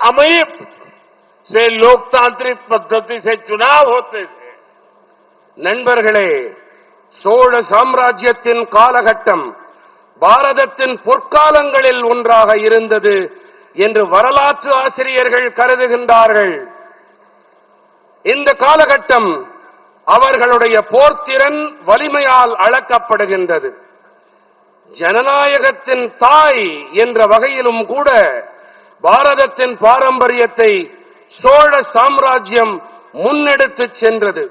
अमीप से लोकतांत्रिक पद्धति से चुनाव होते थे. நண்பர்களே, சோழ சாம்ராஜ்யத்தின் காலகட்டம் பாரதத்தின் பொற்காலங்களில் ஒன்றாக இருந்தது என்று வரலாற்று ஆசிரியர்கள் கருதுகின்றார்கள். இந்த காலகட்டம் அவர்களுடைய போர்த்திறன் வலிமையால் அளக்கப்படுகின்றது. ஜனநாயகத்தின் தாய் என்ற வகையிலும் கூட பாரதத்தின் பாரம்பரியத்தை சோழ சாம்ராஜ்யம் முன்னெடுத்துச் சென்றது.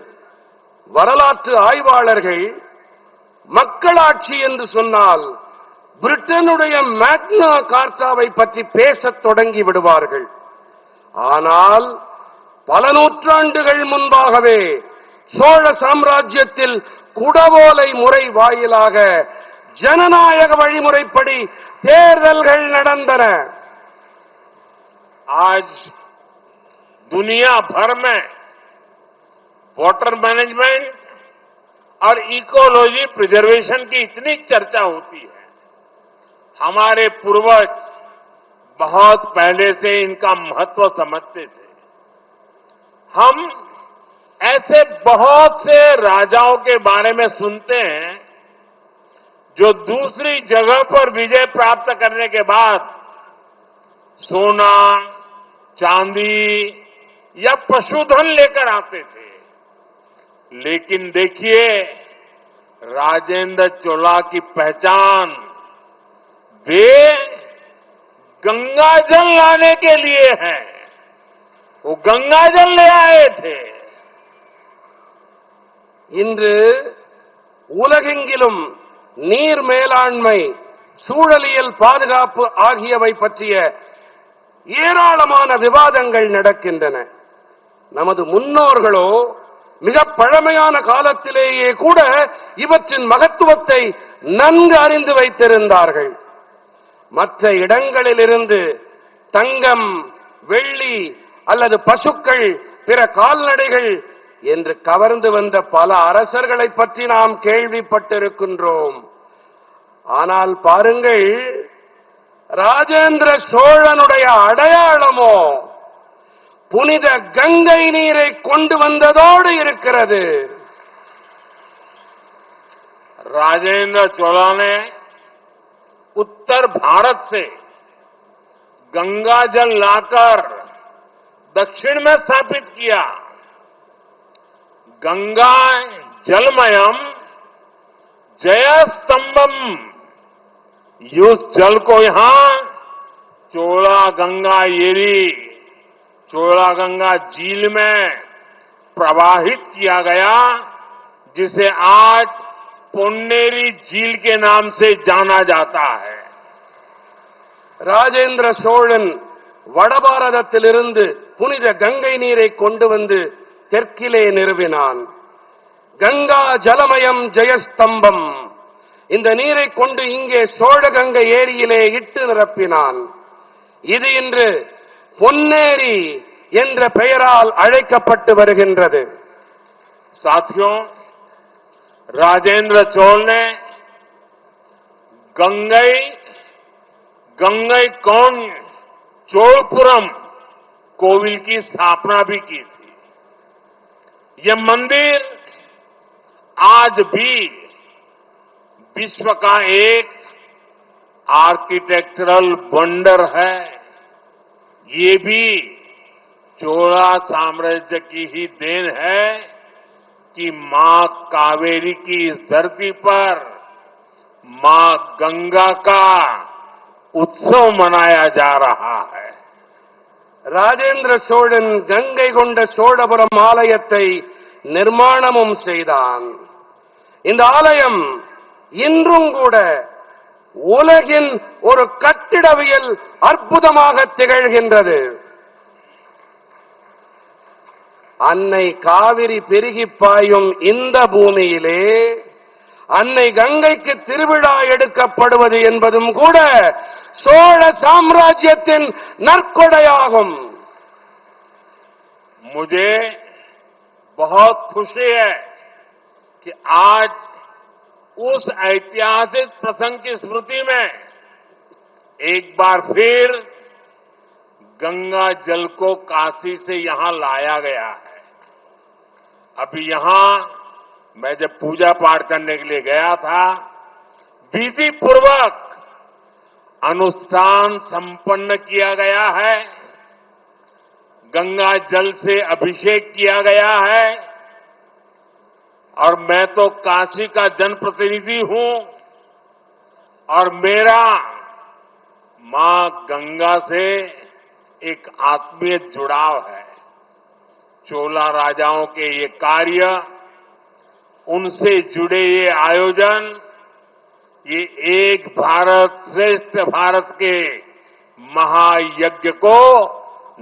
வரலாற்று ஆய்வாளர்கள் மக்களாட்சி என்று சொன்னால் பிரிட்டனுடைய மேக்னா கார்ட்டாவை பற்றி பேசத் தொடங்கி விடுவார்கள். ஆனால் பல நூற்றாண்டுகள் முன்பாகவே சோழ சாம்ராஜ்யத்தில் குடவோலை முறை வாயிலாக ஜனநாயக வழிமுறைப்படி தேர்தல்கள் நடந்தன. आज दुनिया भर में वाटर मैनेजमेंट और इकोलॉजी प्रिजर्वेशन की इतनी चर्चा होती है. हमारे पूर्वज बहुत पहले से इनका महत्व समझते थे. हम ऐसे बहुत से राजाओं के बारे में सुनते हैं जो दूसरी जगह पर विजय प्राप्त करने के बाद सोना, चांदी या पशुधन लेकर आते थे. लेकिन देखिए, राजेंद्र चोला की पहचान वे गंगा जल लाने के लिए है. वो गंगा जल ले आए थे. இன்று உலகெங்கிலும் நீர் மேலாண்மை, சூழலியல் பாதுகாப்பு ஆகியவை பற்றிய ஏராளமான விவாதங்கள் நடக்கின்றன. நமது முன்னோர்களோ மிக பழமையான காலத்திலேயே கூட இவற்றின் மகத்துவத்தை நன்கு அறிந்து வைத்திருந்தார்கள். மற்ற இடங்களிலிருந்து தங்கம், வெள்ளி அல்லது பசுக்கள், பிற கால்நடைகள் என்று கவர்ந்து வந்த பல அரசர்களை பற்றி நாம் கேள்விப்பட்டிருக்கின்றோம். ஆனால் பாருங்கள், ராஜேந்திர சோழனுடைய அடையாளமோ புனித கங்கை நீரை கொண்டு வந்ததோடு இருக்கிறது. राजेंद्र चोला ने उत्तर भारत से गंगा जल लाकर दक्षिण में स्थापित किया. गंगा जलमयम जयस्तंभम, उस जल को यहां चोला गंगा एरी, चोला गंगा झील में प्रवाहित किया गया, जिसे आज பொன்னேரி झील के नाम से जाना जाता है. ராஜேந்திர சோழன் வடபாரதத்திலிருந்து புனித கங்கை நீரை கொண்டு வந்து தெற்கிலே நிறுவினான். கங்கா ஜலமயம் ஜெயஸ்தம்பம், இந்த நீரை கொண்டு இங்கே சோழகங்கை ஏரியிலே இட்டு நிரப்பினான். இது இன்று பொன்னேரி என்ற பெயரால் அழைக்கப்பட்டு வருகின்றது. साथियों, राजेंद्र चोल ने गंगई चोलपुरम कोविल की स्थापना भी की थी. यह मंदिर आज भी विश्व का एक आर्किटेक्चरल वंडर है. ये भी चोला साम्राज्य की ही देन है कि मां कावेरी की इस धरती पर मां गंगा का उत्सव मनाया जा रहा है. ராஜேந்திர சோழன் கங்கை கொண்ட சோழபுரம் ஆலயத்தை நிர்மாணமும் செய்தான். இந்த ஆலயம் இன்றும் கூட உலகின் ஒரு கட்டிடவியல் அற்புதமாக திகழ்கின்றது. அன்னை காவிரி பெருகி பாயும் இந்த பூமியிலே அன்னை கங்கைக்கு திருவிழா எடுக்கப்படுவது என்பதும் கூட சோழ சாம்ராஜ்யத்தின் நற்கொடையாகும். मुझे बहुत खुशी है कि आज उस ऐतिहासिक प्रसंग की स्मृति में एक बार फिर गंगा जल को काशी से यहां लाया गया है। अभी यहां मैं जब पूजा पाठ करने के लिए गया था, विधि पूर्वक अनुष्ठान संपन्न किया गया है, गंगा जल से अभिषेक किया गया है और मैं तो काशी का जनप्रतिनिधि हूं और मेरा मां गंगा से एक आत्मीय जुड़ाव है। चोला राजाओं के ये कार्य, उनसे जुड़े ये आयोजन, ये एक भारत श्रेष्ठ भारत के महायज्ञ को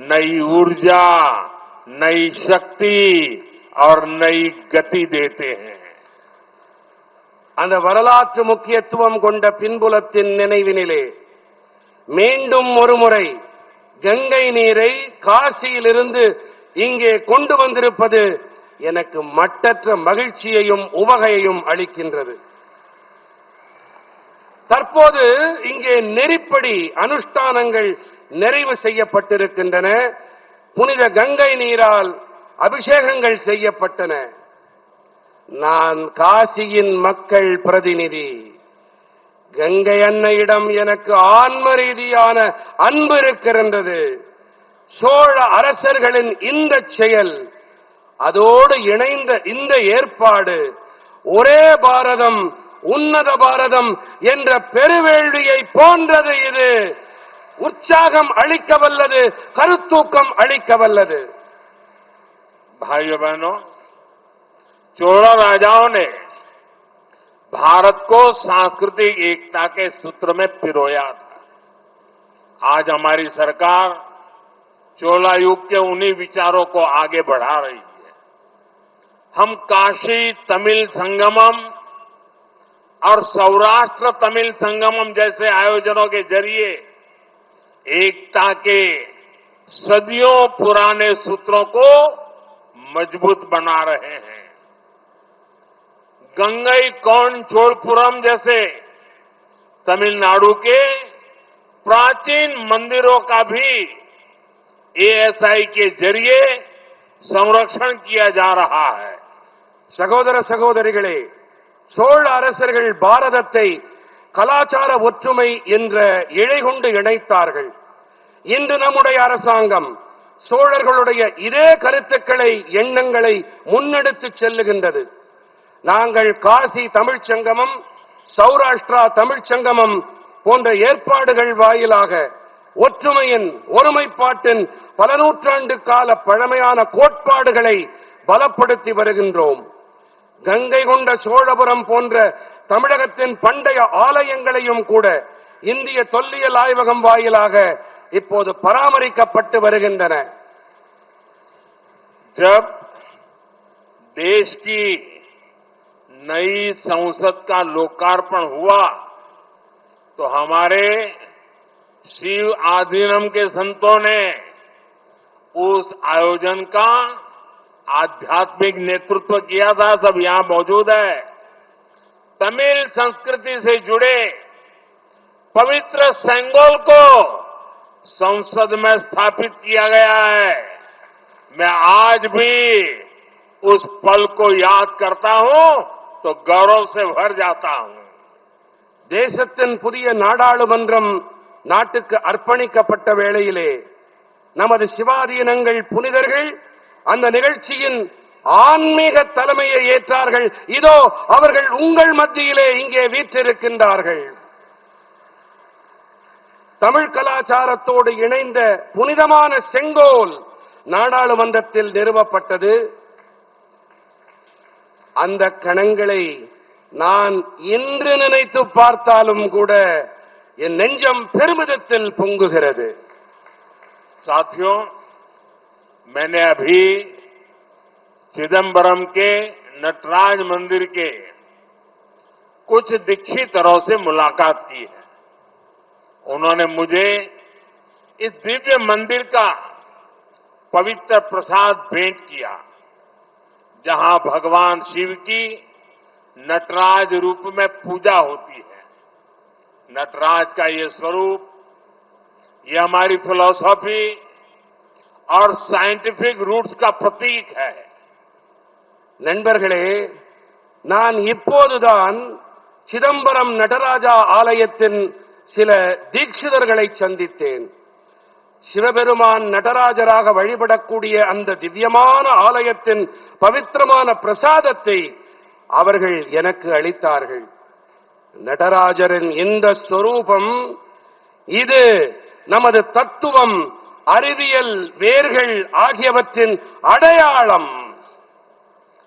नई ऊर्जा, नई शक्ति और नई गति देते हैं। அந்த வரலாற்று முக்கியத்துவம் கொண்ட பின்புலத்தின் நினைவினிலே மீண்டும் ஒருமுறை கங்கை நீரை காசியிலிருந்து இங்கே கொண்டு வந்திருப்பது எனக்கு மட்டற்ற மகிழ்ச்சியையும் உவகையையும் அளிக்கின்றது. தற்போது இங்கே நெறிப்படி அனுஷ்டானங்கள் நிறைவு செய்யப்பட்டிருக்கின்றன. புனித கங்கை நீரால் அபிஷேகங்கள் செய்யப்பட்டன. நான் காசியின் மக்கள் பிரதிநிதி. கங்கை அன்னையிடம் எனக்கு ஆன்ம ரீதியான அன்பு இருக்கின்றது. சோழ அரசர்களின் இந்த செயல், அதோடு இணைந்த இந்த ஏற்பாடு ஒரே பாரதம் உன்னத பாரதம் என்ற பெருவேள்வியை போன்றது. இது உற்சாகம் அளிக்கவல்லது, கருத்தூக்கம் அளிக்கவல்லது. भाइयों बहनों, चोला राजाओं ने भारत को सांस्कृतिक एकता के सूत्र में पिरोया था। आज हमारी सरकार चोला युग के उन्हीं विचारों को आगे बढ़ा रही है। हम काशी तमिल संगमम और सौराष्ट्र तमिल संगमम जैसे आयोजनों के जरिए एकता के सदियों पुराने सूत्रों को मजबूत बना रहे हैं। गंगई कौन चोलपुरम जैसे तमिलनाडु के प्राचीन मंदिरों का भी एएसआई के जरिए संरक्षण किया जा रहा है। சகோதர சகோதரிகளே, சோழ அரசர்கள் பாரதத்தை கலாச்சார ஒற்றுமை என்ற இழை கொண்டு இணைத்தார்கள். இன்று நம்முடைய அரசாங்கம் சோழர்களுடைய இதே கருத்துக்களை, எண்ணங்களை முன்னெடுத்து செல்லுகின்றது. நாங்கள் காசி தமிழ்ச் சங்கமம், சௌராஷ்டிரா தமிழ்ச் சங்கமம் போன்ற ஏற்பாடுகள் வாயிலாக ஒற்றுமையின், ஒருமைப்பாட்டின் பல நூற்றாண்டு கால பழமையான கோட்பாடுகளை பலப்படுத்தி வருகின்றோம். கங்கை கொண்ட சோழபுரம் போன்ற தமிழகத்தின் பண்டைய ஆலயங்களையும் கூட இந்திய தொல்லியல் ஆய்வகம் வாயிலாக இப்போது பராமரிக்கப்பட்டு வருகின்றன. जब देश की नई संसद का लोकार्पण हुआ तो हमारे शिव आधीनम के संतों ने उस आयोजन का आध्यात्मिक नेतृत्व किया था। सब यहां मौजूद है। तमिल संस्कृति से जुड़े पवित्र सेंगोल को संसद में स्थापित किया गया है। मैं आज भी उस पल को याद करता हूं तो गौरव से भर जाता हूं। தேசத்தின் புதிய நாடாளுமன்றம் நாட்டுக்கு அர்ப்பணிக்கப்பட்ட வேளையிலே நமது சிவாதீனங்கள் புனிதர்கள் அந்த நிகழ்ச்சியின் ஆன்மீக தலைமையை ஏற்றார்கள். இதோ அவர்கள் உங்கள் மத்தியிலே இங்கே வீற்றிருக்கின்றார்கள். தமிழ் கலாச்சாரத்தோடு இணைந்த புனிதமான செங்கோல் நாடாளுமன்றத்தில் நிறுவப்பட்டது. அந்த கணங்களை நான் இன்று நினைத்து பார்த்தாலும் கூட என் நெஞ்சம் பெருமிதத்தில் பொங்குகிறது. साथियों, मैंने अभी चिदंबरम के नटराज मंदिर के कुछ दीक्षितरों से मुलाकात की है। उन्होंने मुझे इस दिव्य मंदिर का पवित्र प्रसाद भेंट किया, जहां भगवान शिव की नटराज रूप में पूजा होती है। नटराज का ये स्वरूप, ये हमारी फिलॉसफी, और साइंटिफिक रूट्स का प्रतीक है। நண்பர்களே, நான் இப்போதுதான் சிதம்பரம் நடராஜா ஆலயத்தின் சில தீட்சிதர்களை சந்தித்தேன். சிவபெருமான் நடராஜராக வழிபடக்கூடிய அந்த திவ்யமான ஆலயத்தின் பவித்திரமான பிரசாதத்தை அவர்கள் எனக்கு அளித்தார்கள். நடராஜரின் இந்த ஸ்வரூபம், இது நமது தத்துவம், அறிவியல் வேர்கள் ஆகியவற்றின் அடையாளம்.